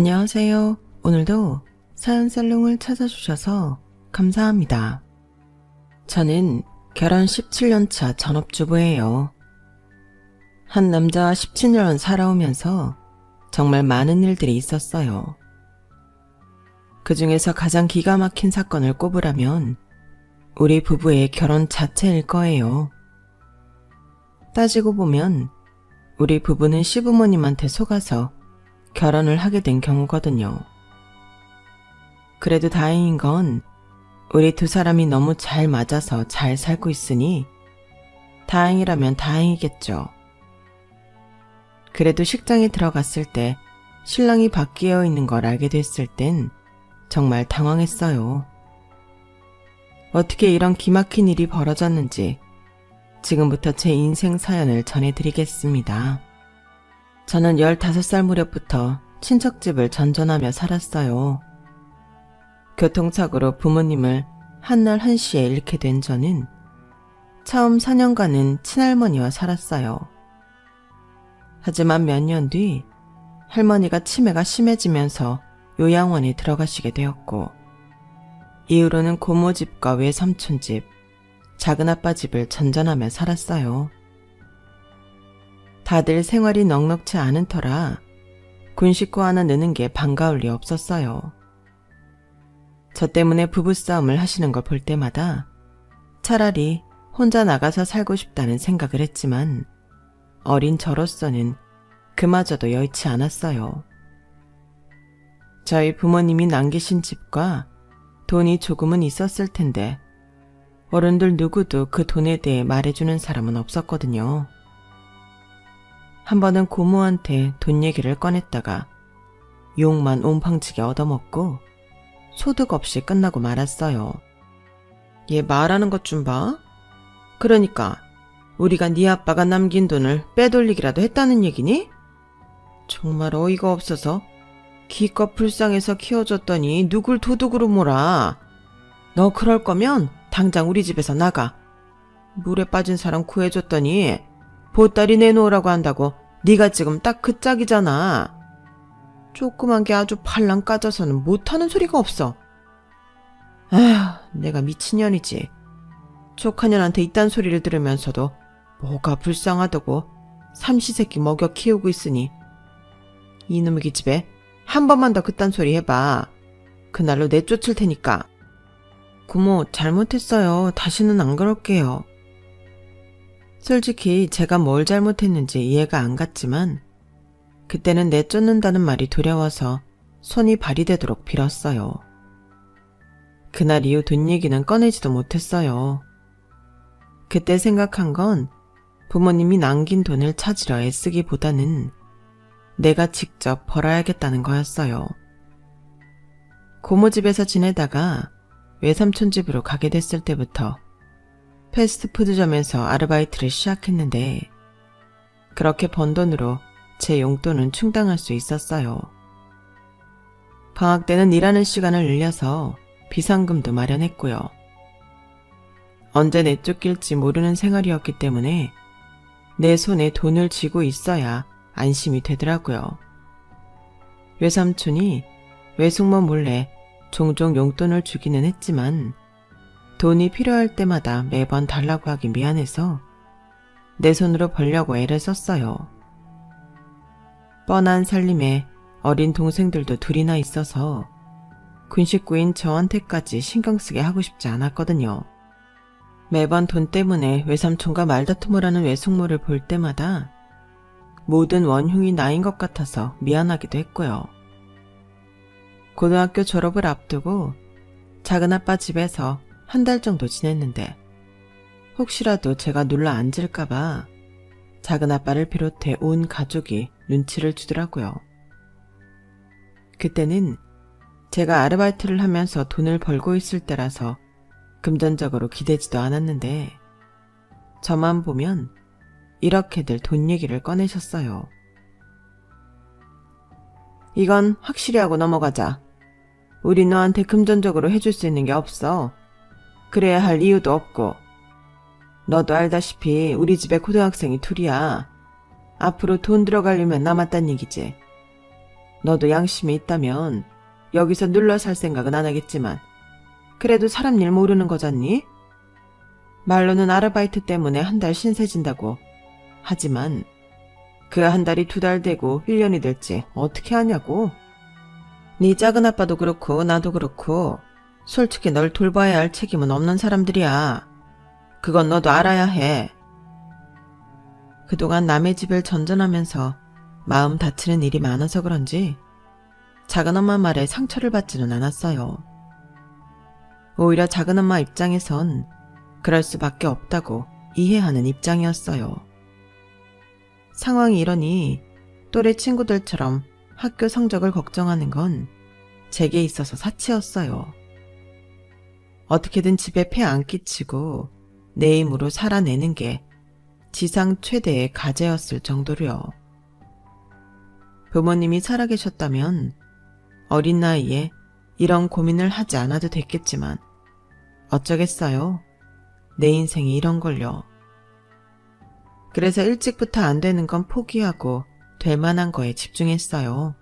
안녕하세요. 오늘도 사연살롱을 찾아주셔서 감사합니다. 저는 결혼 17년차 전업주부예요. 한 남자와 17년 살아오면서 정말 많은 일들이 있었어요. 그 중에서 가장 기가 막힌 사건을 꼽으라면 우리 부부의 결혼 자체일 거예요. 따지고 보면 우리 부부는 시부모님한테 속아서 결혼을 하게 된 경우거든요. 그래도 다행인 건 우리 두 사람이 너무 잘 맞아서 잘 살고 있으니 다행이라면 다행이겠죠. 그래도 식장에 들어갔을 때 신랑이 바뀌어 있는 걸 알게 됐을 땐 정말 당황했어요. 어떻게 이런 기막힌 일이 벌어졌는지 지금부터 제 인생 사연을 전해드리겠습니다. 저는 15살 무렵부터 친척집을 전전하며 살았어요. 교통사고로 부모님을 한날 한시에 잃게 된 저는 처음 4년간은 친할머니와 살았어요. 하지만 몇 년 뒤 할머니가 치매가 심해지면서 요양원에 들어가시게 되었고 이후로는 고모집과 외삼촌집, 작은아빠 집을 전전하며 살았어요. 다들 생활이 넉넉치 않은 터라 군 식구 하나 느는 게 반가울 리 없었어요. 저 때문에 부부싸움을 하시는 걸 볼 때마다 차라리 혼자 나가서 살고 싶다는 생각을 했지만 어린 저로서는 그마저도 여의치 않았어요. 저희 부모님이 남기신 집과 돈이 조금은 있었을 텐데 어른들 누구도 그 돈에 대해 말해주는 사람은 없었거든요. 한 번은 고모한테 돈 얘기를 꺼냈다가 욕만 온팡치게 얻어먹고 소득 없이 끝나고 말았어요. 얘 말하는 것 좀 봐. 그러니까 우리가 네 아빠가 남긴 돈을 빼돌리기라도 했다는 얘기니? 정말 어이가 없어서 기껏 불쌍해서 키워줬더니 누굴 도둑으로 몰아. 너 그럴 거면 당장 우리 집에서 나가. 물에 빠진 사람 구해줬더니 보따리 내놓으라고 한다고 네가 지금 딱 그 짝이잖아. 조그만 게 아주 팔랑 까져서는 못하는 소리가 없어. 아휴, 내가 미친년이지. 조카년한테 이딴 소리를 들으면서도 뭐가 불쌍하다고 삼시세끼 먹여 키우고 있으니 이놈의 기집애 한 번만 더 그딴 소리 해봐. 그날로 내쫓을 테니까. 고모 잘못했어요. 다시는 안 그럴게요. 솔직히 제가 뭘 잘못했는지 이해가 안 갔지만 그때는 내쫓는다는 말이 두려워서 손이 발이 되도록 빌었어요. 그날 이후 돈 얘기는 꺼내지도 못했어요. 그때 생각한 건 부모님이 남긴 돈을 찾으려 애쓰기보다는 내가 직접 벌어야겠다는 거였어요. 고모 집에서 지내다가 외삼촌 집으로 가게 됐을 때부터 패스트푸드점에서 아르바이트를 시작했는데 그렇게 번 돈으로 제 용돈은 충당할 수 있었어요. 방학 때는 일하는 시간을 늘려서 비상금도 마련했고요. 언제 내쫓길지 모르는 생활이었기 때문에 내 손에 돈을 쥐고 있어야 안심이 되더라고요. 외삼촌이 외숙모 몰래 종종 용돈을 주기는 했지만 돈이 필요할 때마다 매번 달라고 하기 미안해서 내 손으로 벌려고 애를 썼어요. 뻔한 살림에 어린 동생들도 둘이나 있어서 군 식구인 저한테까지 신경 쓰게 하고 싶지 않았거든요. 매번 돈 때문에 외삼촌과 말다툼을 하는 외숙모를 볼 때마다 모든 원흉이 나인 것 같아서 미안하기도 했고요. 고등학교 졸업을 앞두고 작은아빠 집에서 한 달 정도 지냈는데 혹시라도 제가 눌러 앉을까봐 작은아빠를 비롯해 온 가족이 눈치를 주더라고요. 그때는 제가 아르바이트를 하면서 돈을 벌고 있을 때라서 금전적으로 기대지도 않았는데 저만 보면 이렇게들 돈 얘기를 꺼내셨어요. 이건 확실히 하고 넘어가자. 우리 너한테 금전적으로 해줄 수 있는 게 없어. 그래야 할 이유도 없고. 너도 알다시피 우리 집에 고등학생이 둘이야. 앞으로 돈 들어가려면 남았단 얘기지. 너도 양심이 있다면 여기서 눌러 살 생각은 안 하겠지만 그래도 사람 일 모르는 거잖니? 말로는 아르바이트 때문에 한 달 신세 진다고. 하지만 그 한 달이 2달 되고 1년이 될지 어떻게 아냐고. 네 작은 아빠도 그렇고 나도 그렇고 솔직히 널 돌봐야 할 책임은 없는 사람들이야. 그건 너도 알아야 해. 그동안 남의 집을 전전하면서 마음 다치는 일이 많아서 그런지 작은엄마 말에 상처를 받지는 않았어요. 오히려 작은엄마 입장에선 그럴 수밖에 없다고 이해하는 입장이었어요. 상황이 이러니 또래 친구들처럼 학교 성적을 걱정하는 건 제게 있어서 사치였어요. 어떻게든 집에 폐 안 끼치고 내 힘으로 살아내는 게 지상 최대의 과제였을 정도로요. 부모님이 살아계셨다면 어린 나이에 이런 고민을 하지 않아도 됐겠지만 어쩌겠어요. 내 인생이 이런 걸요. 그래서 일찍부터 안 되는 건 포기하고 될 만한 거에 집중했어요.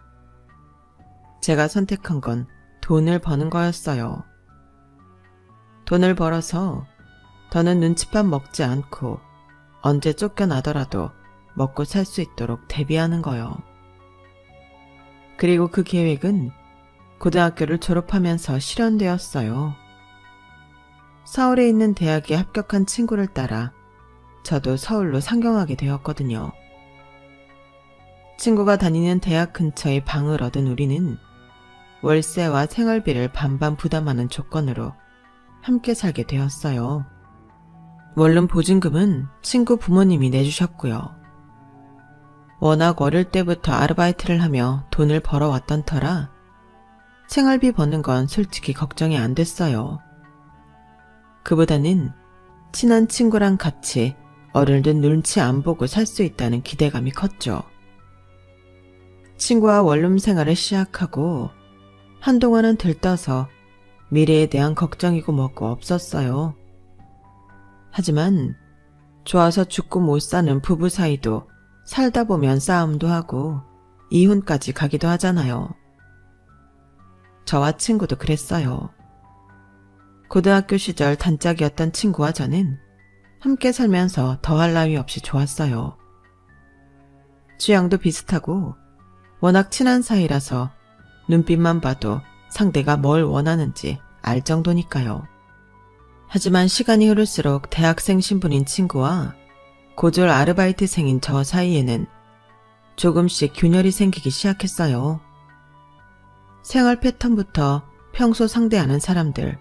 제가 선택한 건 돈을 버는 거였어요. 돈을 벌어서 더는 눈칫밥 먹지 않고 언제 쫓겨나더라도 먹고 살 수 있도록 대비하는 거요. 그리고 그 계획은 고등학교를 졸업하면서 실현되었어요. 서울에 있는 대학에 합격한 친구를 따라 저도 서울로 상경하게 되었거든요. 친구가 다니는 대학 근처에 방을 얻은 우리는 월세와 생활비를 반반 부담하는 조건으로 함께 살게 되었어요. 원룸 보증금은 친구 부모님이 내주셨고요. 워낙 어릴 때부터 아르바이트를 하며 돈을 벌어왔던 터라 생활비 버는 건 솔직히 걱정이 안 됐어요. 그보다는 친한 친구랑 같이 어른들 눈치 안 보고 살 수 있다는 기대감이 컸죠. 친구와 원룸 생활을 시작하고 한동안은 들떠서 미래에 대한 걱정이고 뭐고 없었어요. 하지만 좋아서 죽고 못 사는 부부 사이도 살다 보면 싸움도 하고 이혼까지 가기도 하잖아요. 저와 친구도 그랬어요. 고등학교 시절 단짝이었던 친구와 저는 함께 살면서 더할 나위 없이 좋았어요. 취향도 비슷하고 워낙 친한 사이라서 눈빛만 봐도 상대가 뭘 원하는지 알 정도니까요. 하지만 시간이 흐를수록 대학생 신분인 친구와 고졸 아르바이트생인 저 사이에는 조금씩 균열이 생기기 시작했어요. 생활 패턴부터 평소 상대하는 사람들,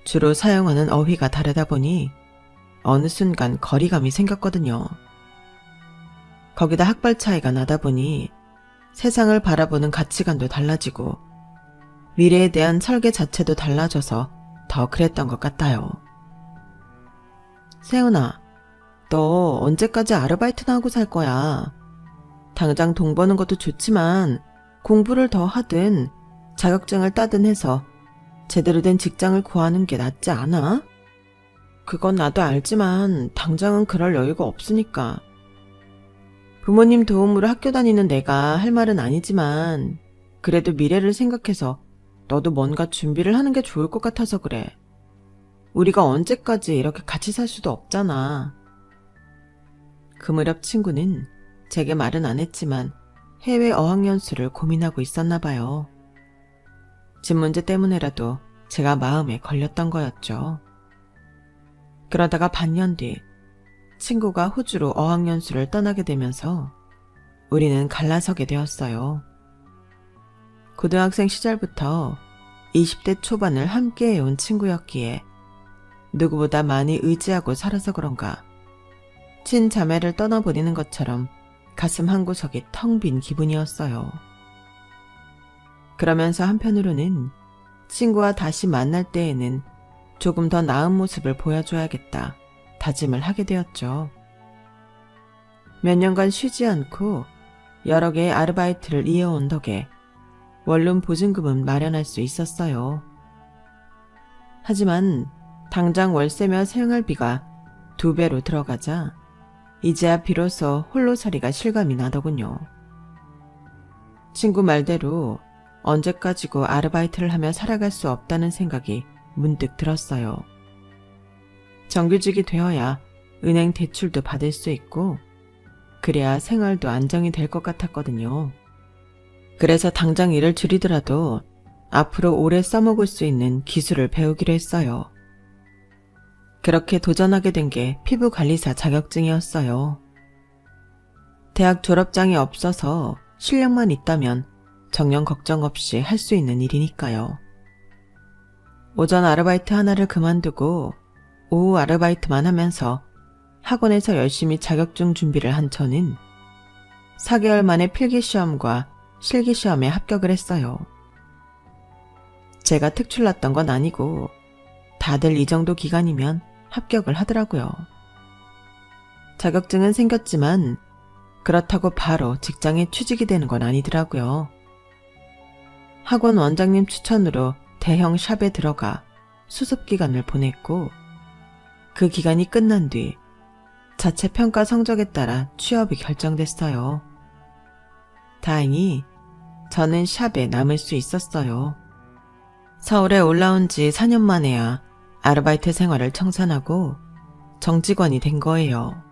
주로 사용하는 어휘가 다르다 보니 어느 순간 거리감이 생겼거든요. 거기다 학벌 차이가 나다 보니 세상을 바라보는 가치관도 달라지고 미래에 대한 설계 자체도 달라져서 더 그랬던 것 같아요. 세훈아, 너 언제까지 아르바이트나 하고 살 거야? 당장 돈 버는 것도 좋지만 공부를 더 하든 자격증을 따든 해서 제대로 된 직장을 구하는 게 낫지 않아? 그건 나도 알지만 당장은 그럴 여유가 없으니까. 부모님 도움으로 학교 다니는 내가 할 말은 아니지만 그래도 미래를 생각해서 너도 뭔가 준비를 하는 게 좋을 것 같아서 그래. 우리가 언제까지 이렇게 같이 살 수도 없잖아. 그 무렵 친구는 제게 말은 안 했지만 해외 어학연수를 고민하고 있었나 봐요. 집 문제 때문에라도 제가 마음에 걸렸던 거였죠. 그러다가 반년 뒤 친구가 호주로 어학연수를 떠나게 되면서 우리는 갈라서게 되었어요. 고등학생 시절부터 20대 초반을 함께 해온 친구였기에 누구보다 많이 의지하고 살아서 그런가 친자매를 떠나보내는 것처럼 가슴 한구석이 텅 빈 기분이었어요. 그러면서 한편으로는 친구와 다시 만날 때에는 조금 더 나은 모습을 보여줘야겠다 다짐을 하게 되었죠. 몇 년간 쉬지 않고 여러 개의 아르바이트를 이어온 덕에 원룸 보증금은 마련할 수 있었어요. 하지만 당장 월세며 생활비가 2배로 들어가자 이제야 비로소 홀로살이가 실감이 나더군요. 친구 말대로 언제까지고 아르바이트를 하며 살아갈 수 없다는 생각이 문득 들었어요. 정규직이 되어야 은행 대출도 받을 수 있고 그래야 생활도 안정이 될 것 같았거든요. 그래서 당장 일을 줄이더라도 앞으로 오래 써먹을 수 있는 기술을 배우기로 했어요. 그렇게 도전하게 된 게 피부관리사 자격증이었어요. 대학 졸업장이 없어서 실력만 있다면 정년 걱정 없이 할 수 있는 일이니까요. 오전 아르바이트 하나를 그만두고 오후 아르바이트만 하면서 학원에서 열심히 자격증 준비를 한 저는 4개월 만에 필기시험과 실기시험에 합격을 했어요. 제가 특출났던 건 아니고 다들 이 정도 기간이면 합격을 하더라고요. 자격증은 생겼지만 그렇다고 바로 직장에 취직이 되는 건 아니더라고요. 학원 원장님 추천으로 대형 샵에 들어가 수습 기간을 보냈고 그 기간이 끝난 뒤 자체 평가 성적에 따라 취업이 결정됐어요. 다행히 저는 샵에 남을 수 있었어요. 서울에 올라온 지 4년 만에야 아르바이트 생활을 청산하고 정직원이 된 거예요.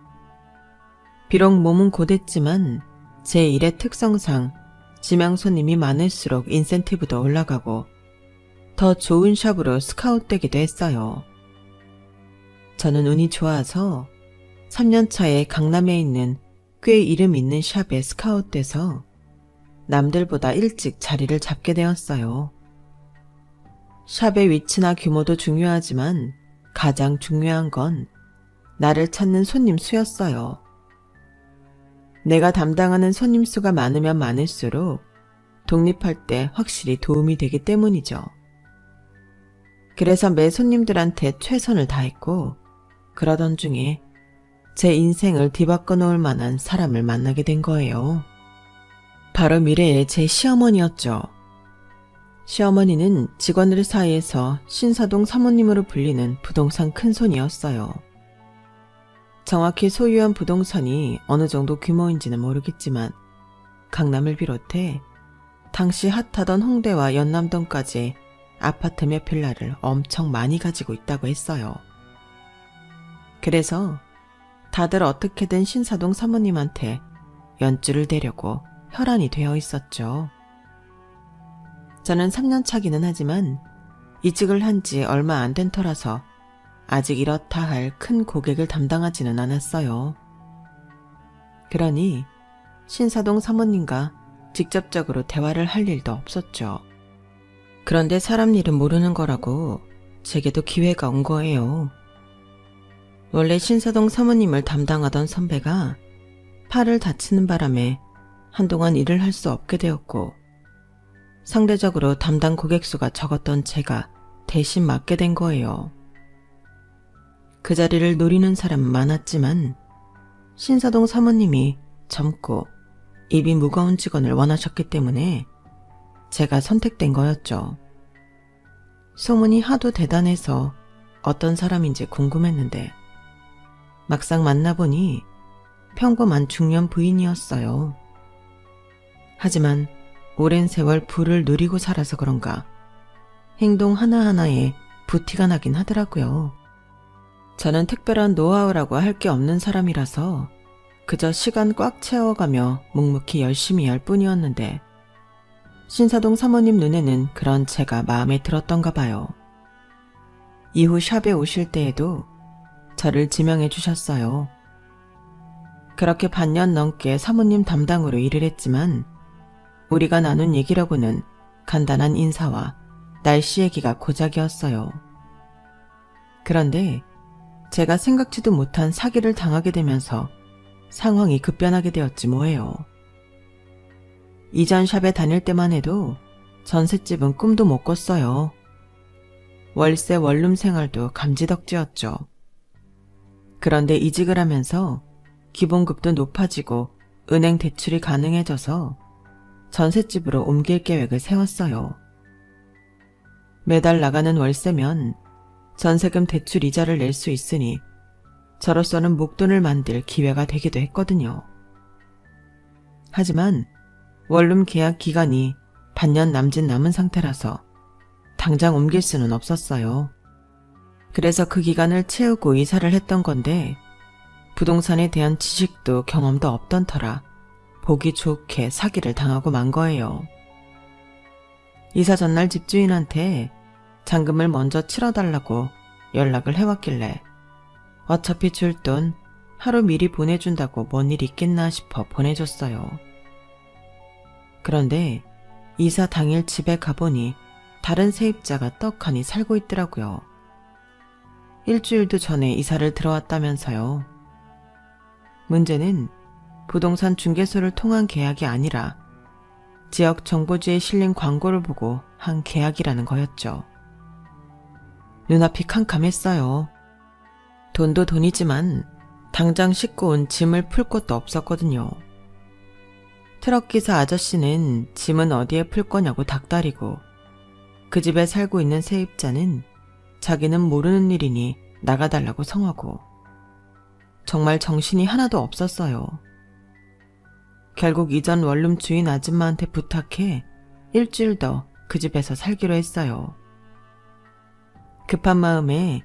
비록 몸은 고됐지만 제 일의 특성상 지명 손님이 많을수록 인센티브도 올라가고 더 좋은 샵으로 스카웃되기도 했어요. 저는 운이 좋아서 3년 차에 강남에 있는 꽤 이름 있는 샵에 스카웃돼서 남들보다 일찍 자리를 잡게 되었어요. 샵의 위치나 규모도 중요하지만 가장 중요한 건 나를 찾는 손님 수였어요. 내가 담당하는 손님 수가 많으면 많을수록 독립할 때 확실히 도움이 되기 때문이죠. 그래서 매 손님들한테 최선을 다했고 그러던 중에 제 인생을 뒤바꿔 놓을 만한 사람을 만나게 된 거예요. 바로 미래의 제 시어머니였죠. 시어머니는 직원들 사이에서 신사동 사모님으로 불리는 부동산 큰손이었어요. 정확히 소유한 부동산이 어느 정도 규모인지는 모르겠지만 강남을 비롯해 당시 핫하던 홍대와 연남동까지 아파트며 빌라를 엄청 많이 가지고 있다고 했어요. 그래서 다들 어떻게든 신사동 사모님한테 연주를 대려고 혈안이 되어 있었죠. 저는 3년 차기는 하지만 이직을 한 지 얼마 안 된 터라서 아직 이렇다 할 큰 고객을 담당하지는 않았어요. 그러니 신사동 사모님과 직접적으로 대화를 할 일도 없었죠. 그런데 사람 일은 모르는 거라고 제게도 기회가 온 거예요. 원래 신사동 사모님을 담당하던 선배가 팔을 다치는 바람에 한동안 일을 할 수 없게 되었고 상대적으로 담당 고객 수가 적었던 제가 대신 맡게 된 거예요. 그 자리를 노리는 사람은 많았지만 신사동 사모님이 젊고 입이 무거운 직원을 원하셨기 때문에 제가 선택된 거였죠. 소문이 하도 대단해서 어떤 사람인지 궁금했는데 막상 만나보니 평범한 중년 부인이었어요. 하지만 오랜 세월 부를 누리고 살아서 그런가 행동 하나하나에 부티가 나긴 하더라고요. 저는 특별한 노하우라고 할 게 없는 사람이라서 그저 시간 꽉 채워가며 묵묵히 열심히 할 뿐이었는데 신사동 사모님 눈에는 그런 제가 마음에 들었던가 봐요. 이후 샵에 오실 때에도 저를 지명해 주셨어요. 그렇게 반년 넘게 사모님 담당으로 일을 했지만 우리가 나눈 얘기라고는 간단한 인사와 날씨 얘기가 고작이었어요. 그런데 제가 생각지도 못한 사기를 당하게 되면서 상황이 급변하게 되었지 뭐예요. 이전 샵에 다닐 때만 해도 전셋집은 꿈도 못 꿨어요. 월세 원룸 생활도 감지덕지였죠. 그런데 이직을 하면서 기본급도 높아지고 은행 대출이 가능해져서 전셋집으로 옮길 계획을 세웠어요. 매달 나가는 월세면 전세금 대출 이자를 낼 수 있으니 저로서는 목돈을 만들 기회가 되기도 했거든요. 하지만 원룸 계약 기간이 반년 남짓 남은 상태라서 당장 옮길 수는 없었어요. 그래서 그 기간을 채우고 이사를 했던 건데 부동산에 대한 지식도 경험도 없던 터라 보기 좋게 사기를 당하고 만 거예요. 이사 전날 집주인한테 잔금을 먼저 치러달라고 연락을 해왔길래 어차피 줄 돈 하루 미리 보내준다고 뭔 일 있겠나 싶어 보내줬어요. 그런데 이사 당일 집에 가보니 다른 세입자가 떡하니 살고 있더라고요. 일주일도 전에 이사를 들어왔다면서요. 문제는 부동산 중개소를 통한 계약이 아니라 지역 정보지에 실린 광고를 보고 한 계약이라는 거였죠. 눈앞이 캄캄했어요. 돈도 돈이지만 당장 싣고 온 짐을 풀 곳도 없었거든요. 트럭기사 아저씨는 짐은 어디에 풀 거냐고 닥달이고 그 집에 살고 있는 세입자는 자기는 모르는 일이니 나가달라고 성하고 정말 정신이 하나도 없었어요. 결국 이전 원룸 주인 아줌마한테 부탁해 일주일 더 그 집에서 살기로 했어요. 급한 마음에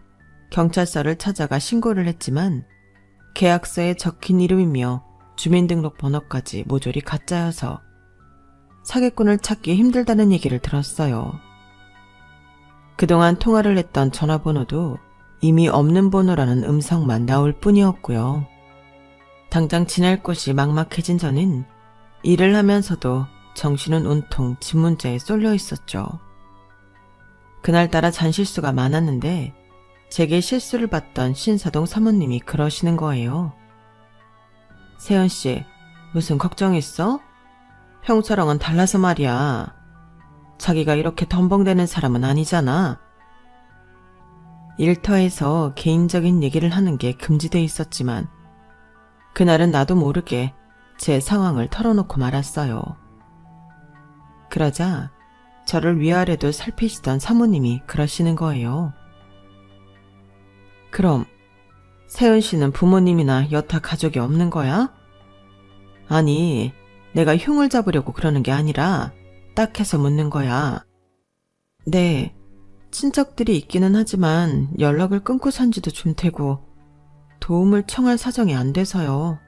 경찰서를 찾아가 신고를 했지만 계약서에 적힌 이름이며 주민등록번호까지 모조리 가짜여서 사기꾼을 찾기 힘들다는 얘기를 들었어요. 그동안 통화를 했던 전화번호도 이미 없는 번호라는 음성만 나올 뿐이었고요. 당장 지낼 곳이 막막해진 저는 일을 하면서도 정신은 온통 집 문제에 쏠려 있었죠. 그날따라 잔실수가 많았는데 제게 실수를 봤던 신사동 사모님이 그러시는 거예요. 세연씨, 무슨 걱정 있어? 평소랑은 달라서 말이야. 자기가 이렇게 덤벙대는 사람은 아니잖아. 일터에서 개인적인 얘기를 하는 게 금지돼 있었지만 그날은 나도 모르게 제 상황을 털어놓고 말았어요. 그러자 저를 위아래도 살피시던 사모님이 그러시는 거예요. 그럼 세은 씨는 부모님이나 여타 가족이 없는 거야? 아니, 내가 흉을 잡으려고 그러는 게 아니라 딱 해서 묻는 거야. 네, 친척들이 있기는 하지만 연락을 끊고 산 지도 좀 되고 도움을 청할 사정이 안 돼서요.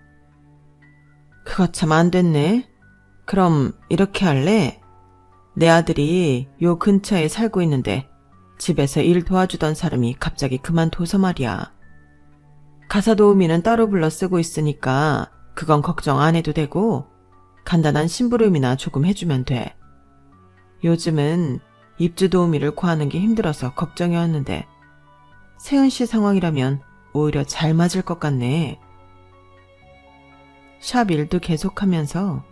그거 참 안 됐네. 그럼 이렇게 할래? 내 아들이 요 근처에 살고 있는데 집에서 일 도와주던 사람이 갑자기 그만둬서 말이야. 가사 도우미는 따로 불러 쓰고 있으니까 그건 걱정 안 해도 되고 간단한 심부름이나 조금 해주면 돼. 요즘은 입주 도우미를 구하는 게 힘들어서 걱정이었는데 세은 씨 상황이라면 오히려 잘 맞을 것 같네. 샵 일도 계속하면서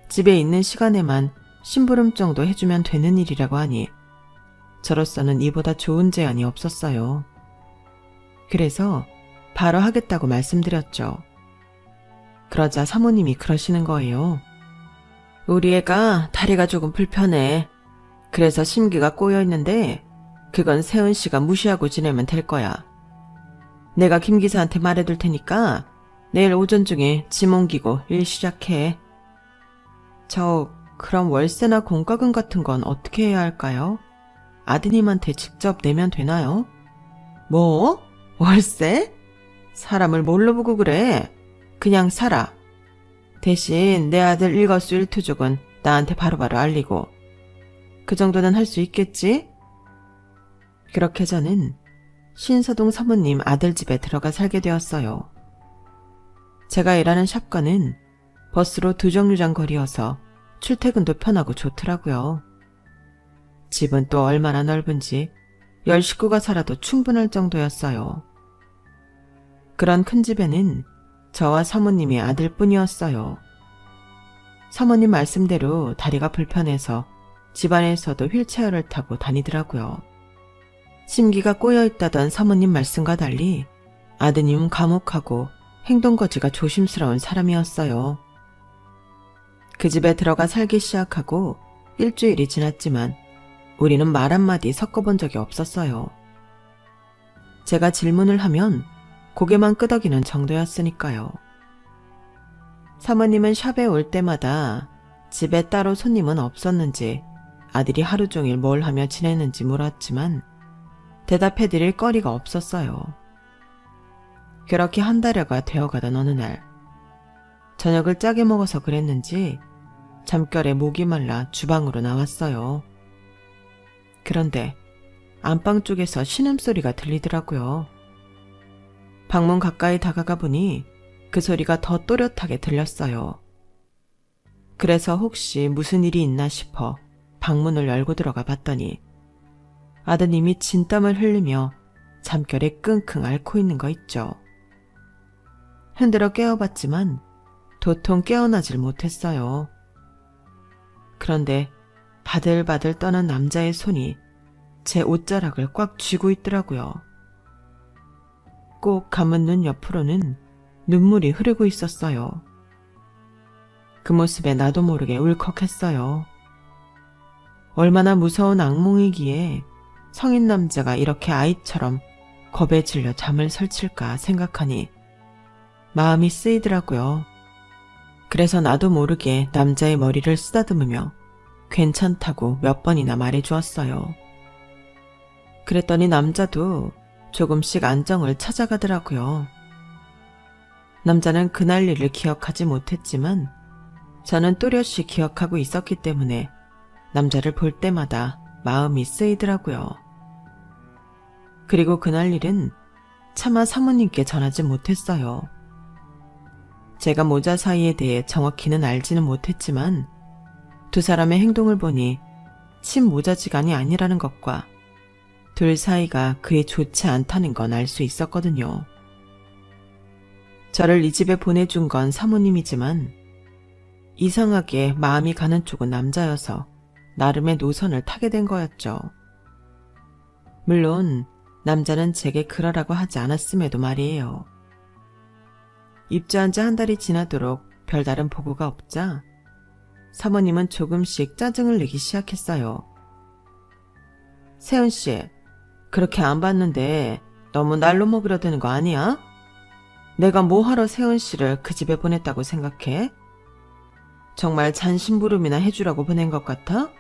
집에 있는 시간에만 심부름 정도 해주면 되는 일이라고 하니 저로서는 이보다 좋은 제안이 없었어요. 그래서 바로 하겠다고 말씀드렸죠. 그러자 사모님이 그러시는 거예요. 우리 애가 다리가 조금 불편해. 그래서 심기가 꼬여 있는데 그건 세은 씨가 무시하고 지내면 될 거야. 내가 김 기사한테 말해둘 테니까 내일 오전 중에 짐 옮기고 일 시작해. 그럼 월세나 공과금 같은 건 어떻게 해야 할까요? 아드님한테 직접 내면 되나요? 뭐? 월세? 사람을 뭘로 보고 그래? 그냥 살아. 대신 내 아들 일거수일투족은 나한테 바로바로 알리고. 그 정도는 할 수 있겠지? 그렇게 저는 신사동 사모님 아들 집에 들어가 살게 되었어요. 제가 일하는 샵과는 버스로 2정류장 거리여서 출퇴근도 편하고 좋더라고요. 집은 또 얼마나 넓은지 10식구가 살아도 충분할 정도였어요. 그런 큰 집에는 저와 사모님이 아들뿐이었어요. 사모님 말씀대로 다리가 불편해서 집안에서도 휠체어를 타고 다니더라고요. 심기가 꼬여있다던 사모님 말씀과 달리 아드님은 과묵하고 행동거지가 조심스러운 사람이었어요. 그 집에 들어가 살기 시작하고 일주일이 지났지만 우리는 말 한마디 섞어본 적이 없었어요. 제가 질문을 하면 고개만 끄덕이는 정도였으니까요. 사모님은 샵에 올 때마다 집에 따로 손님은 없었는지 아들이 하루 종일 뭘 하며 지내는지 물었지만 대답해드릴 거리가 없었어요. 그렇게 한 달여가 되어가던 어느 날 저녁을 짜게 먹어서 그랬는지 잠결에 목이 말라 주방으로 나왔어요. 그런데 안방 쪽에서 신음소리가 들리더라고요. 방문 가까이 다가가 보니 그 소리가 더 또렷하게 들렸어요. 그래서 혹시 무슨 일이 있나 싶어 방문을 열고 들어가 봤더니 아드님이 진땀을 흘리며 잠결에 끙끙 앓고 있는 거 있죠. 흔들어 깨워봤지만 도통 깨어나질 못했어요. 그런데 바들바들 떠는 남자의 손이 제 옷자락을 꽉 쥐고 있더라고요. 꼭 감은 눈 옆으로는 눈물이 흐르고 있었어요. 그 모습에 나도 모르게 울컥했어요. 얼마나 무서운 악몽이기에 성인 남자가 이렇게 아이처럼 겁에 질려 잠을 설칠까 생각하니 마음이 쓰이더라고요. 그래서 나도 모르게 남자의 머리를 쓰다듬으며 괜찮다고 몇 번이나 말해주었어요. 그랬더니 남자도 조금씩 안정을 찾아가더라고요. 남자는 그날 일을 기억하지 못했지만 저는 또렷이 기억하고 있었기 때문에 남자를 볼 때마다 마음이 쓰이더라고요. 그리고 그날 일은 차마 사모님께 전하지 못했어요. 제가 모자 사이에 대해 정확히는 알지는 못했지만 두 사람의 행동을 보니 친모자지간이 아니라는 것과 둘 사이가 그리 좋지 않다는 건 알 수 있었거든요. 저를 이 집에 보내준 건 사모님이지만 이상하게 마음이 가는 쪽은 남자여서 나름의 노선을 타게 된 거였죠. 물론 남자는 제게 그러라고 하지 않았음에도 말이에요. 입주한 지 한 달이 지나도록 별다른 보고가 없자 사모님은 조금씩 짜증을 내기 시작했어요. 세은씨, 그렇게 안 봤는데 너무 날로 먹으려 드는 거 아니야? 내가 뭐하러 세은씨를 그 집에 보냈다고 생각해? 정말 잔심부름이나 해주라고 보낸 것 같아?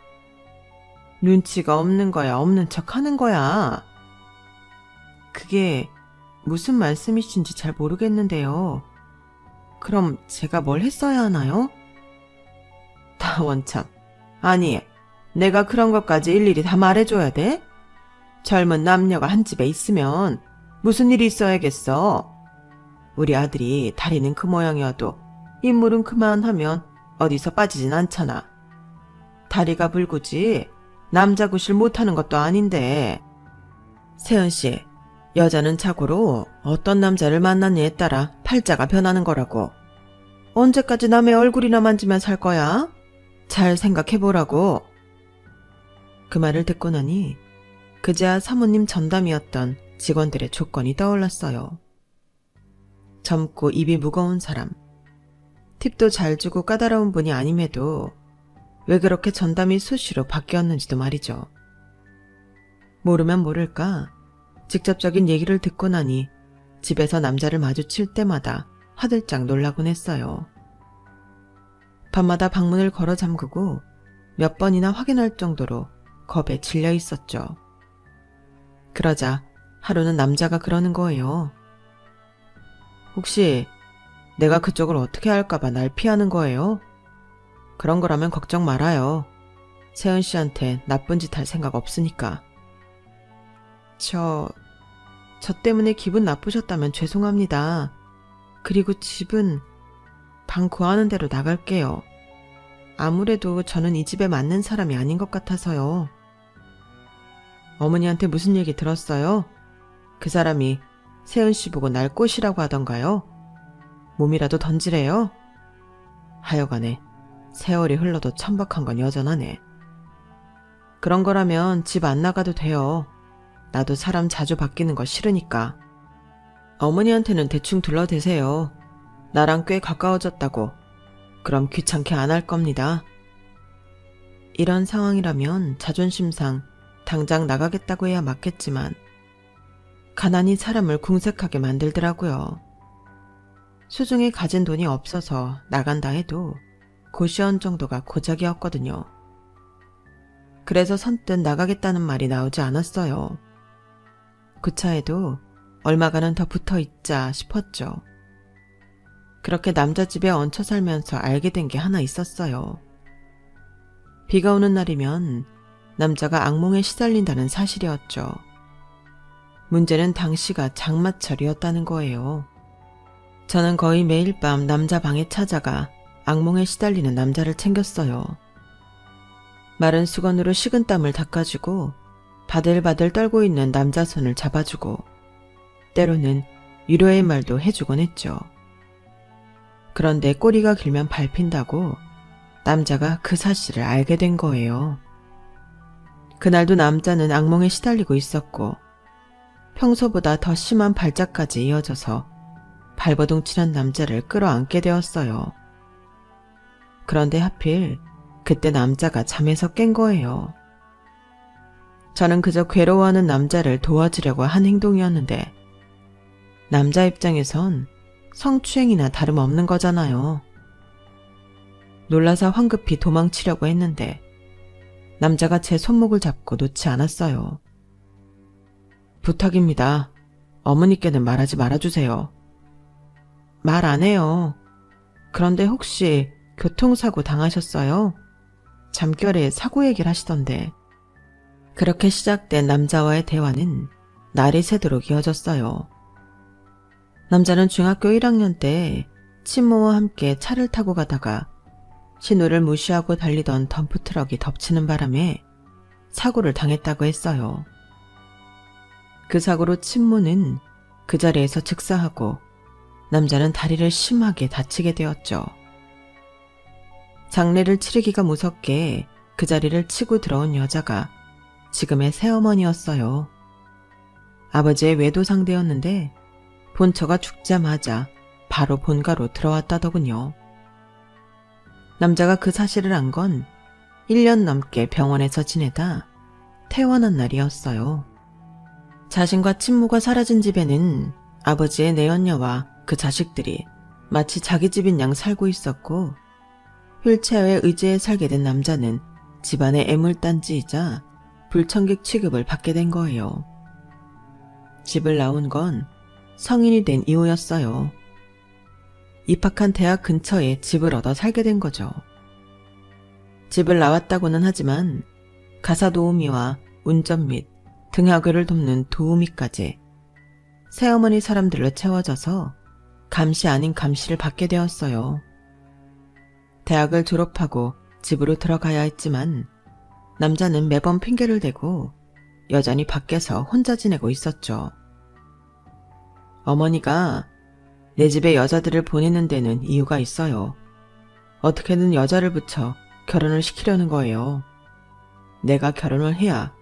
눈치가 없는 거야, 없는 척 하는 거야. 그게 무슨 말씀이신지 잘 모르겠는데요. 그럼 제가 뭘 했어야 하나요? 다 원참. 아니, 내가 그런 것까지 일일이 다 말해줘야 돼? 젊은 남녀가 한 집에 있으면 무슨 일이 있어야겠어. 우리 아들이 다리는 그 모양이어도 인물은 그만하면 어디서 빠지진 않잖아. 다리가 불구지 남자 구실 못하는 것도 아닌데. 세은씨, 여자는 자고로 어떤 남자를 만났느냐에 따라 팔자가 변하는 거라고. 언제까지 남의 얼굴이나 만지면 살 거야? 잘 생각해보라고. 그 말을 듣고 나니 그제야 사모님 전담이었던 직원들의 조건이 떠올랐어요. 젊고 입이 무거운 사람, 팁도 잘 주고 까다로운 분이 아님에도 왜 그렇게 전담이 수시로 바뀌었는지도 말이죠. 모르면 모를까 직접적인 얘기를 듣고 나니 집에서 남자를 마주칠 때마다 화들짝 놀라곤 했어요. 밤마다 방문을 걸어 잠그고 몇 번이나 확인할 정도로 겁에 질려 있었죠. 그러자 하루는 남자가 그러는 거예요. 혹시 내가 그쪽을 어떻게 할까봐 날 피하는 거예요? 그런 거라면 걱정 말아요. 세은 씨한테 나쁜 짓 할 생각 없으니까. 저 때문에 기분 나쁘셨다면 죄송합니다. 그리고 집은 방 구하는 대로 나갈게요. 아무래도 저는 이 집에 맞는 사람이 아닌 것 같아서요. 어머니한테 무슨 얘기 들었어요? 그 사람이 세은 씨 보고 날 꽃이라고 하던가요? 몸이라도 던지래요? 하여간에 세월이 흘러도 천박한 건 여전하네. 그런 거라면 집 안 나가도 돼요. 나도 사람 자주 바뀌는 거 싫으니까. 어머니한테는 대충 둘러대세요. 나랑 꽤 가까워졌다고. 그럼 귀찮게 안 할 겁니다. 이런 상황이라면 자존심상 당장 나가겠다고 해야 맞겠지만 가난이 사람을 궁색하게 만들더라고요. 수중에 가진 돈이 없어서 나간다 해도 고시원 정도가 고작이었거든요. 그래서 선뜻 나가겠다는 말이 나오지 않았어요. 그 차에도 얼마간은 더 붙어 있자 싶었죠. 그렇게 남자 집에 얹혀 살면서 알게 된 게 하나 있었어요. 비가 오는 날이면 남자가 악몽에 시달린다는 사실이었죠. 문제는 당시가 장마철이었다는 거예요. 저는 거의 매일 밤 남자 방에 찾아가 악몽에 시달리는 남자를 챙겼어요. 마른 수건으로 식은땀을 닦아주고 바들바들 떨고 있는 남자 손을 잡아주고 때로는 위로의 말도 해주곤 했죠. 그런데 꼬리가 길면 밟힌다고 남자가 그 사실을 알게 된 거예요. 그날도 남자는 악몽에 시달리고 있었고 평소보다 더 심한 발작까지 이어져서 발버둥치는 남자를 끌어안게 되었어요. 그런데 하필 그때 남자가 잠에서 깬 거예요. 저는 그저 괴로워하는 남자를 도와주려고 한 행동이었는데 남자 입장에선 성추행이나 다름없는 거잖아요. 놀라서 황급히 도망치려고 했는데 남자가 제 손목을 잡고 놓지 않았어요. 부탁입니다. 어머니께는 말하지 말아주세요. 말 안 해요. 그런데 혹시 교통사고 당하셨어요? 잠결에 사고 얘기를 하시던데. 그렇게 시작된 남자와의 대화는 날이 새도록 이어졌어요. 남자는 중학교 1학년 때 친모와 함께 차를 타고 가다가 신호를 무시하고 달리던 덤프트럭이 덮치는 바람에 사고를 당했다고 했어요. 그 사고로 친모는 그 자리에서 즉사하고 남자는 다리를 심하게 다치게 되었죠. 장례를 치르기가 무섭게 그 자리를 치고 들어온 여자가 지금의 새어머니였어요. 아버지의 외도 상대였는데 본처가 죽자마자 바로 본가로 들어왔다더군요. 남자가 그 사실을 안 건 1년 넘게 병원에서 지내다 퇴원한 날이었어요. 자신과 친모가 사라진 집에는 아버지의 내연녀와 그 자식들이 마치 자기 집인 양 살고 있었고 휠체어에 의지해 살게 된 남자는 집안의 애물단지이자 불청객 취급을 받게 된 거예요. 집을 나온 건 성인이 된 이후였어요. 입학한 대학 근처에 집을 얻어 살게 된 거죠. 집을 나왔다고는 하지만 가사 도우미와 운전 및 등하교를 돕는 도우미까지 새어머니 사람들로 채워져서 감시 아닌 감시를 받게 되었어요. 대학을 졸업하고 집으로 들어가야 했지만 남자는 매번 핑계를 대고 여전히 밖에서 혼자 지내고 있었죠. 어머니가 내 집에 여자들을 보내는 데는 이유가 있어요. 어떻게든 여자를 붙여 결혼을 시키려는 거예요. 내가 결혼을 해야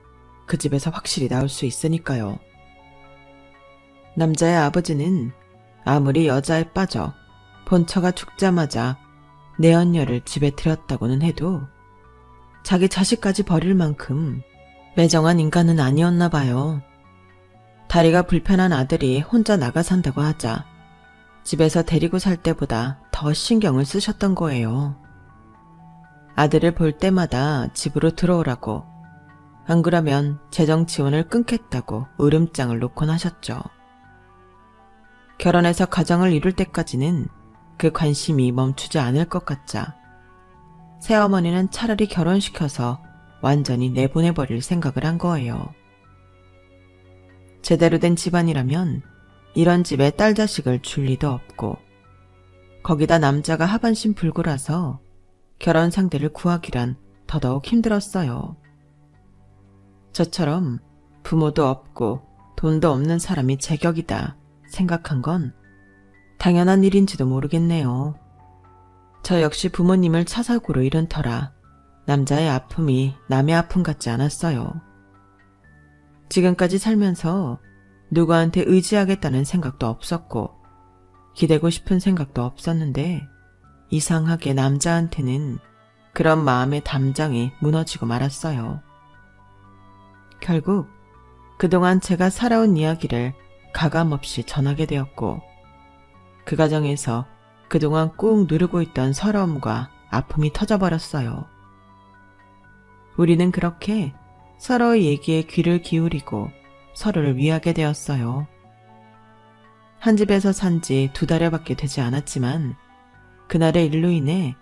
그 집에서 확실히 나올 수 있으니까요. 남자의 아버지는 아무리 여자에 빠져 본처가 죽자마자 내연녀를 집에 들였다고는 해도 자기 자식까지 버릴 만큼 매정한 인간은 아니었나 봐요. 다리가 불편한 아들이 혼자 나가 산다고 하자 집에서 데리고 살 때보다 더 신경을 쓰셨던 거예요. 아들을 볼 때마다 집으로 들어오라고, 안 그러면 재정 지원을 끊겠다고 으름장을 놓곤 하셨죠. 결혼해서 가정을 이룰 때까지는 그 관심이 멈추지 않을 것 같자 새어머니는 차라리 결혼시켜서 완전히 내보내버릴 생각을 한 거예요. 제대로 된 집안이라면 이런 집에 딸 자식을 줄 리도 없고 거기다 남자가 하반신 불구라서 결혼 상대를 구하기란 더더욱 힘들었어요. 저처럼 부모도 없고 돈도 없는 사람이 제격이다 생각한 건 당연한 일인지도 모르겠네요. 저 역시 부모님을 차 사고로 잃은 터라 남자의 아픔이 남의 아픔 같지 않았어요. 지금까지 살면서 누구한테 의지하겠다는 생각도 없었고 기대고 싶은 생각도 없었는데 이상하게 남자한테는 그런 마음의 담장이 무너지고 말았어요. 결국 그동안 제가 살아온 이야기를 가감없이 전하게 되었고 그 과정에서 그동안 꾹 누르고 있던 서러움과 아픔이 터져버렸어요. 우리는 그렇게 서로의 얘기에 귀를 기울이고 서로를 위하게 되었어요. 한 집에서 산 지 2달여밖에 되지 않았지만 그날의 일로 인해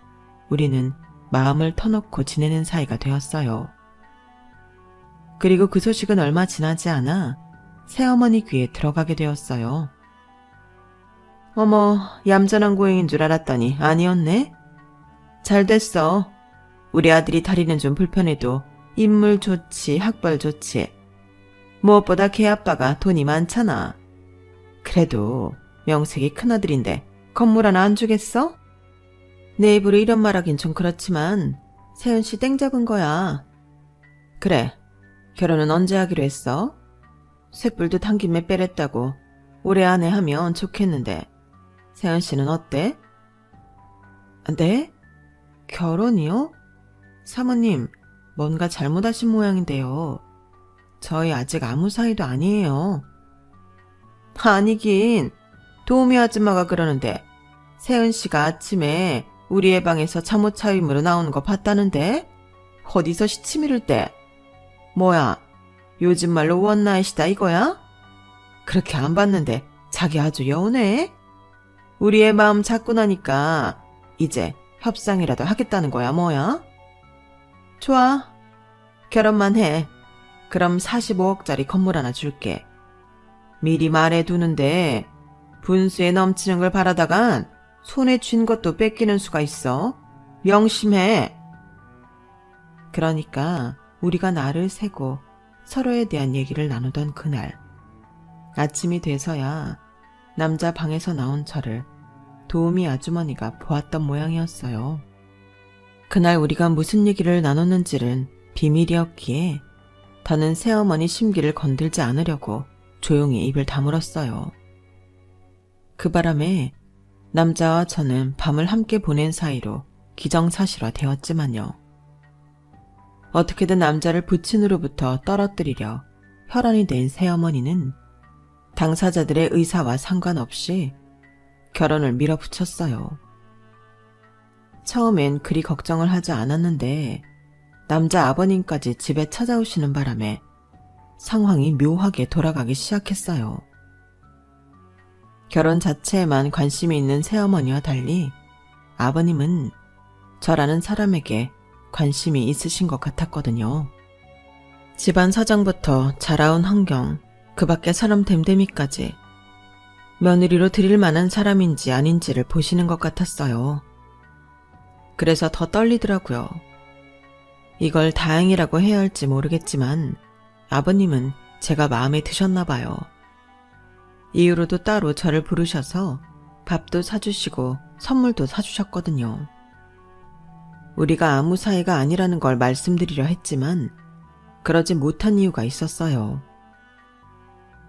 우리는 마음을 터놓고 지내는 사이가 되었어요. 그리고 그 소식은 얼마 지나지 않아 새어머니 귀에 들어가게 되었어요. 어머, 얌전한 고행인 줄 알았더니 아니었네? 잘 됐어. 우리 아들이 다리는 좀 불편해도 인물 좋지, 학벌 좋지. 무엇보다 걔 아빠가 돈이 많잖아. 그래도 명색이 큰아들인데 건물 하나 안 주겠어? 내 입으로 이런 말하긴 좀 그렇지만 세은 씨 땡 잡은 거야. 그래, 결혼은 언제 하기로 했어? 쇳불도 한 김에 빼랬다고 올해 안에 하면 좋겠는데 세은 씨는 어때? 네? 결혼이요? 사모님, 뭔가 잘못하신 모양인데요. 저희 아직 아무 사이도 아니에요. 아니긴, 도우미 아줌마가 그러는데 세은 씨가 아침에 우리 애 방에서 잠옷 차림으로 나오는 거 봤다는데? 어디서 시치미를 때? 뭐야, 요즘 말로 원나잇이다 이거야? 그렇게 안 봤는데 자기 아주 여운해? 우리 애 마음 잡고 나니까 이제 협상이라도 하겠다는 거야 뭐야? 좋아, 결혼만 해. 그럼 45억짜리 건물 하나 줄게. 미리 말해두는데 분수에 넘치는 걸 바라다간 손에 쥔 것도 뺏기는 수가 있어. 명심해. 그러니까 우리가 날을 새고 서로에 대한 얘기를 나누던 그날, 아침이 돼서야 남자 방에서 나온 저를 도우미 아주머니가 보았던 모양이었어요. 그날 우리가 무슨 얘기를 나눴는지는 비밀이었기에 더는 새어머니 심기를 건들지 않으려고 조용히 입을 다물었어요. 그 바람에 남자와 저는 밤을 함께 보낸 사이로 기정사실화 되었지만요. 어떻게든 남자를 부친으로부터 떨어뜨리려 혈안이 된 새어머니는 당사자들의 의사와 상관없이 결혼을 밀어붙였어요. 처음엔 그리 걱정을 하지 않았는데 남자 아버님까지 집에 찾아오시는 바람에 상황이 묘하게 돌아가기 시작했어요. 결혼 자체에만 관심이 있는 새어머니와 달리 아버님은 저라는 사람에게 관심이 있으신 것 같았거든요. 집안 사정부터 자라온 환경, 그 밖의 사람 됨됨이까지 며느리로 드릴 만한 사람인지 아닌지를 보시는 것 같았어요. 그래서 더 떨리더라고요. 이걸 다행이라고 해야 할지 모르겠지만 아버님은 제가 마음에 드셨나 봐요. 이후로도 따로 저를 부르셔서 밥도 사주시고 선물도 사주셨거든요. 우리가 아무 사이가 아니라는 걸 말씀드리려 했지만 그러지 못한 이유가 있었어요.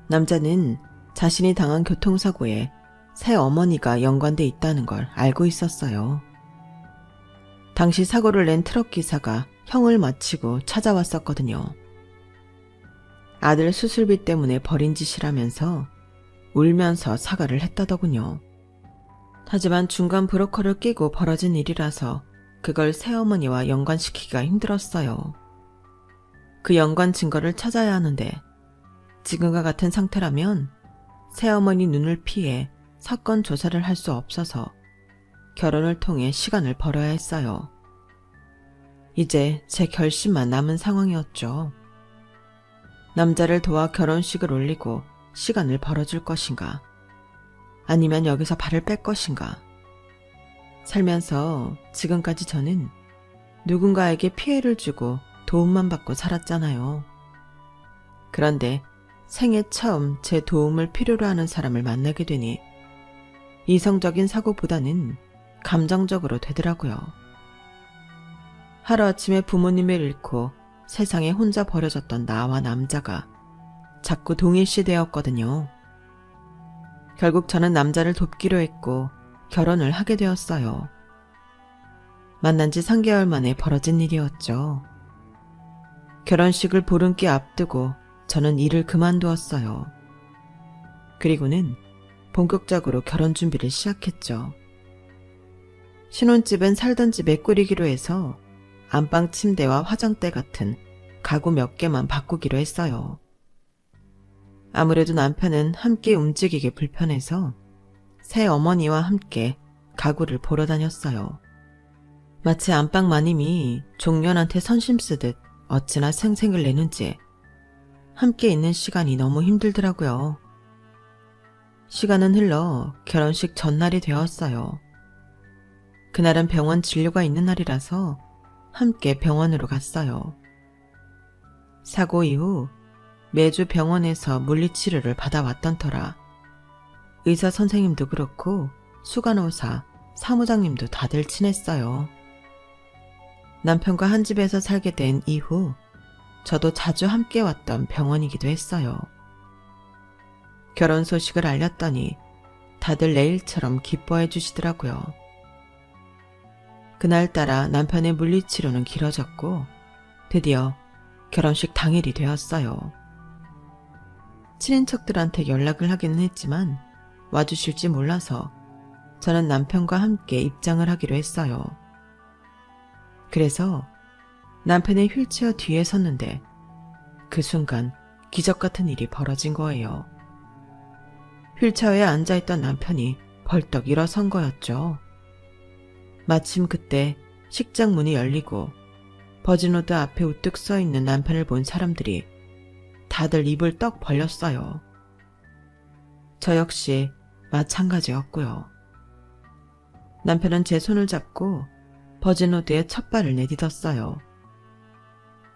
남자는 자신이 당한 교통사고에 새 어머니가 연관돼 있다는 걸 알고 있었어요. 당시 사고를 낸 트럭 기사가 형을 마치고 찾아왔었거든요. 아들 수술비 때문에 벌인 짓이라면서 울면서 사과를 했다더군요. 하지만 중간 브로커를 끼고 벌어진 일이라서 그걸 새어머니와 연관시키기가 힘들었어요. 그 연관 증거를 찾아야 하는데 지금과 같은 상태라면 새어머니 눈을 피해 사건 조사를 할 수 없어서 결혼을 통해 시간을 벌어야 했어요. 이제 제 결심만 남은 상황이었죠. 남자를 도와 결혼식을 올리고 시간을 벌어줄 것인가, 아니면 여기서 발을 뺄 것인가. 살면서 지금까지 저는 누군가에게 피해를 주고 도움만 받고 살았잖아요. 그런데 생애 처음 제 도움을 필요로 하는 사람을 만나게 되니 이성적인 사고보다는 감정적으로 되더라고요. 하루아침에 부모님을 잃고 세상에 혼자 버려졌던 나와 남자가 자꾸 동일시 되었거든요. 결국 저는 남자를 돕기로 했고 결혼을 하게 되었어요. 만난 지 3개월 만에 벌어진 일이었죠. 결혼식을 보름께 앞두고 저는 일을 그만두었어요. 그리고는 본격적으로 결혼 준비를 시작했죠. 신혼집은 살던 집에 꾸리기로 해서 안방 침대와 화장대 같은 가구 몇 개만 바꾸기로 했어요. 아무래도 남편은 함께 움직이기 불편해서 새 어머니와 함께 가구를 보러 다녔어요. 마치 안방 마님이 종년한테 선심 쓰듯 어찌나 생색을 내는지 함께 있는 시간이 너무 힘들더라고요. 시간은 흘러 결혼식 전날이 되었어요. 그날은 병원 진료가 있는 날이라서 함께 병원으로 갔어요. 사고 이후 매주 병원에서 물리치료를 받아왔던 터라 의사 선생님도 그렇고 수간호사, 사무장님도 다들 친했어요. 남편과 한 집에서 살게 된 이후 저도 자주 함께 왔던 병원이기도 했어요. 결혼 소식을 알렸더니 다들 내일처럼 기뻐해 주시더라고요. 그날따라 남편의 물리치료는 길어졌고 드디어 결혼식 당일이 되었어요. 친인척들한테 연락을 하기는 했지만 와주실지 몰라서 저는 남편과 함께 입장을 하기로 했어요. 그래서 남편의 휠체어 뒤에 섰는데 그 순간 기적 같은 일이 벌어진 거예요. 휠체어에 앉아있던 남편이 벌떡 일어선 거였죠. 마침 그때 식장 문이 열리고 버진로드 앞에 우뚝 서있는 남편을 본 사람들이 다들 입을 떡 벌렸어요. 저 역시 마찬가지였고요. 남편은 제 손을 잡고 버진로드에 첫 발을 내딛었어요.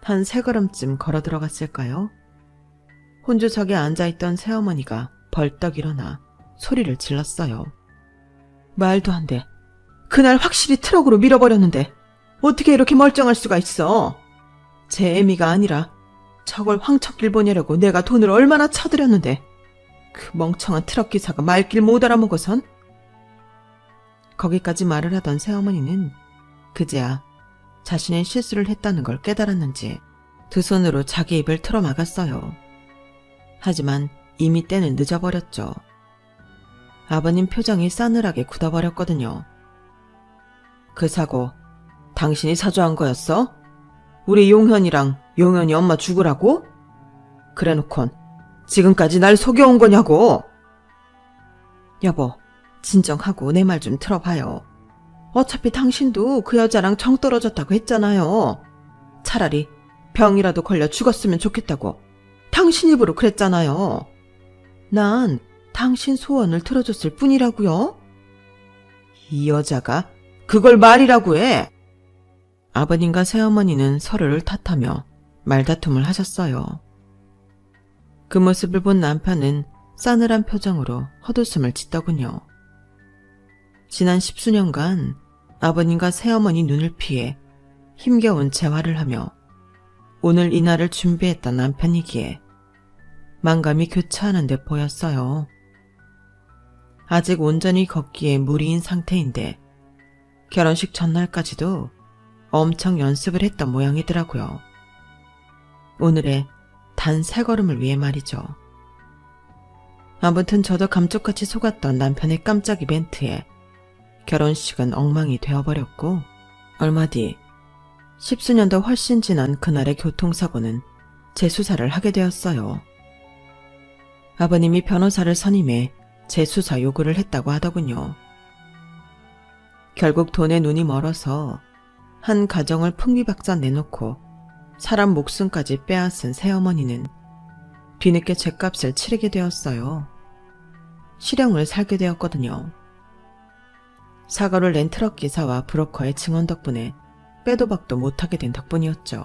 한 3걸음쯤 걸어 들어갔을까요? 혼주석에 앉아있던 새어머니가 벌떡 일어나 소리를 질렀어요. 말도 안 돼. 그날 확실히 트럭으로 밀어버렸는데 어떻게 이렇게 멀쩡할 수가 있어? 제 애미가 아니라 저걸 황척길 보내려고 내가 돈을 얼마나 쳐들였는데 그 멍청한 트럭 기사가 말길 못 알아먹어선? 거기까지 말을 하던 새어머니는 그제야 자신의 실수를 했다는 걸 깨달았는지 두 손으로 자기 입을 틀어막았어요. 하지만 이미 때는 늦어버렸죠. 아버님 표정이 싸늘하게 굳어버렸거든요. 그 사고 당신이 사주한 거였어? 우리 용현이랑 용현이 엄마 죽으라고? 그래놓곤 지금까지 날 속여온 거냐고. 여보, 진정하고 내 말 좀 들어봐요. 어차피 당신도 그 여자랑 정 떨어졌다고 했잖아요. 차라리 병이라도 걸려 죽었으면 좋겠다고 당신 입으로 그랬잖아요. 난 당신 소원을 들어줬을 뿐이라고요. 이 여자가 그걸 말이라고 해. 아버님과 새어머니는 서로를 탓하며 말다툼을 하셨어요. 그 모습을 본 남편은 싸늘한 표정으로 헛웃음을 짓더군요. 지난 10수년간 아버님과 새어머니 눈을 피해 힘겨운 재활을 하며 오늘 이날을 준비했던 남편이기에 만감이 교차하는 듯 보였어요. 아직 온전히 걷기에 무리인 상태인데 결혼식 전날까지도 엄청 연습을 했던 모양이더라고요. 오늘의 단 3걸음을 위해 말이죠. 아무튼 저도 감쪽같이 속았던 남편의 깜짝 이벤트에 결혼식은 엉망이 되어버렸고 얼마 뒤 10수년도 훨씬 지난 그날의 교통사고는 재수사를 하게 되었어요. 아버님이 변호사를 선임해 재수사 요구를 했다고 하더군요. 결국 돈에 눈이 멀어서 한 가정을 풍비박산 내놓고 사람 목숨까지 빼앗은 새어머니는 뒤늦게 죗값을 치르게 되었어요. 실형을 살게 되었거든요. 사고를 낸 트럭 기사와 브로커의 증언 덕분에 빼도 박도 못하게 된 덕분이었죠.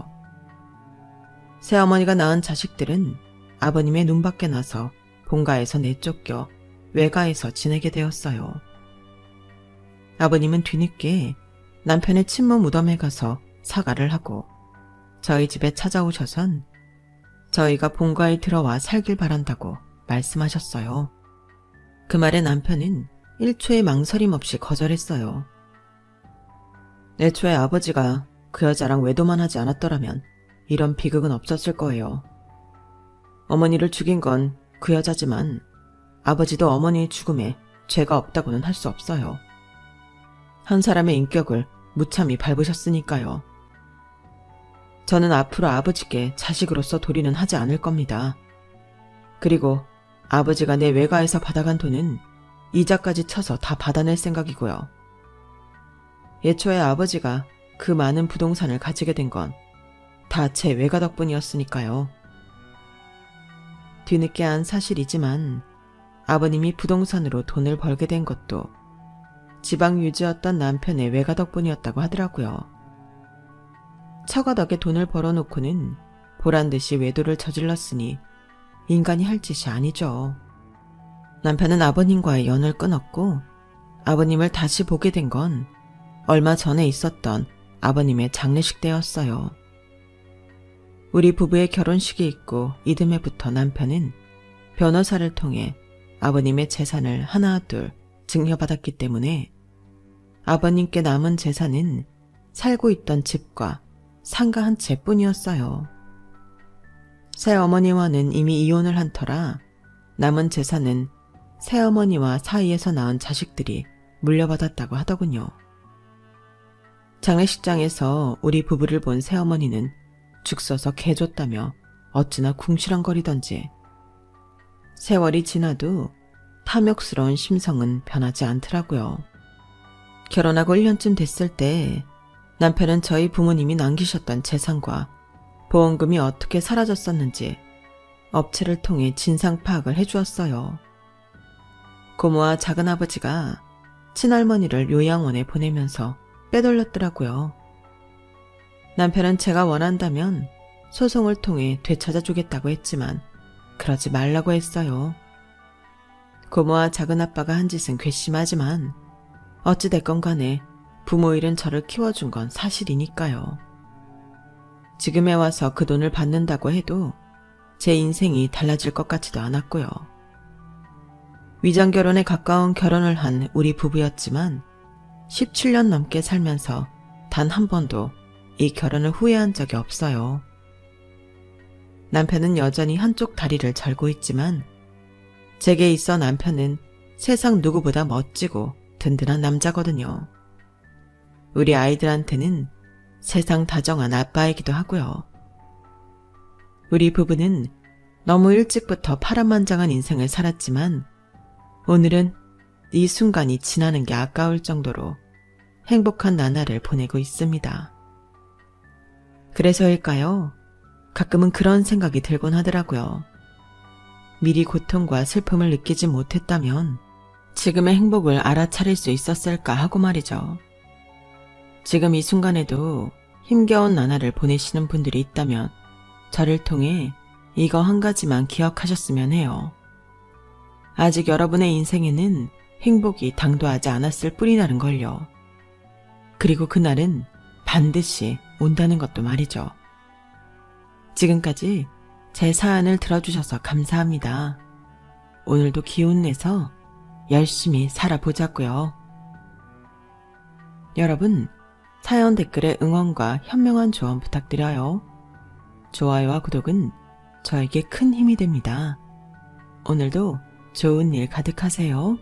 새어머니가 낳은 자식들은 아버님의 눈밖에 나서 본가에서 내쫓겨 외가에서 지내게 되었어요. 아버님은 뒤늦게 남편의 친모 무덤에 가서 사과를 하고 저희 집에 찾아오셔선 저희가 본가에 들어와 살길 바란다고 말씀하셨어요. 그 말에 남편은 1초의 망설임 없이 거절했어요. 애초에 아버지가 그 여자랑 외도만 하지 않았더라면 이런 비극은 없었을 거예요. 어머니를 죽인 건 그 여자지만 아버지도 어머니의 죽음에 죄가 없다고는 할 수 없어요. 한 사람의 인격을 무참히 밟으셨으니까요. 저는 앞으로 아버지께 자식으로서 도리는 하지 않을 겁니다. 그리고 아버지가 내 외가에서 받아간 돈은 이자까지 쳐서 다 받아낼 생각이고요. 예초에 아버지가 그 많은 부동산을 가지게 된 건 다 제 외가 덕분이었으니까요. 뒤늦게 안 사실이지만 아버님이 부동산으로 돈을 벌게 된 것도 지방 유지였던 남편의 외가 덕분이었다고 하더라고요. 처가덕에 돈을 벌어놓고는 보란듯이 외도를 저질렀으니 인간이 할 짓이 아니죠. 남편은 아버님과의 연을 끊었고 아버님을 다시 보게 된 건 얼마 전에 있었던 아버님의 장례식 때였어요. 우리 부부의 결혼식이 있고 이듬해부터 남편은 변호사를 통해 아버님의 재산을 하나 둘 증여받았기 때문에 아버님께 남은 재산은 살고 있던 집과 상가 한 채뿐이었어요. 새어머니와는 이미 이혼을 한 터라 남은 재산은 새어머니와 사이에서 낳은 자식들이 물려받았다고 하더군요. 장례식장에서 우리 부부를 본 새어머니는 죽 써서 개줬다며 어찌나 궁시렁거리던지 세월이 지나도 탐욕스러운 심성은 변하지 않더라고요. 결혼하고 1년쯤 됐을 때 남편은 저희 부모님이 남기셨던 재산과 보험금이 어떻게 사라졌었는지 업체를 통해 진상 파악을 해주었어요. 고모와 작은아버지가 친할머니를 요양원에 보내면서 빼돌렸더라고요. 남편은 제가 원한다면 소송을 통해 되찾아주겠다고 했지만 그러지 말라고 했어요. 고모와 작은아빠가 한 짓은 괘씸하지만 어찌됐건 간에 부모 잃은 저를 키워준 건 사실이니까요. 지금에 와서 그 돈을 받는다고 해도 제 인생이 달라질 것 같지도 않았고요. 위장결혼에 가까운 결혼을 한 우리 부부였지만 17년 넘게 살면서 단 한 번도 이 결혼을 후회한 적이 없어요. 남편은 여전히 한쪽 다리를 절고 있지만 제게 있어 남편은 세상 누구보다 멋지고 든든한 남자거든요. 우리 아이들한테는 세상 다정한 아빠이기도 하고요. 우리 부부는 너무 일찍부터 파란만장한 인생을 살았지만 오늘은 이 순간이 지나는 게 아까울 정도로 행복한 나날을 보내고 있습니다. 그래서일까요? 가끔은 그런 생각이 들곤 하더라고요. 미리 고통과 슬픔을 느끼지 못했다면 지금의 행복을 알아차릴 수 있었을까 하고 말이죠. 지금 이 순간에도 힘겨운 나날을 보내시는 분들이 있다면 저를 통해 이거 한 가지만 기억하셨으면 해요. 아직 여러분의 인생에는 행복이 당도하지 않았을 뿐이라는 걸요. 그리고 그날은 반드시 온다는 것도 말이죠. 지금까지 제 사연을 들어주셔서 감사합니다. 오늘도 기운 내서 열심히 살아보자고요. 여러분, 사연 댓글에 응원과 현명한 조언 부탁드려요. 좋아요와 구독은 저에게 큰 힘이 됩니다. 오늘도 좋은 일 가득하세요.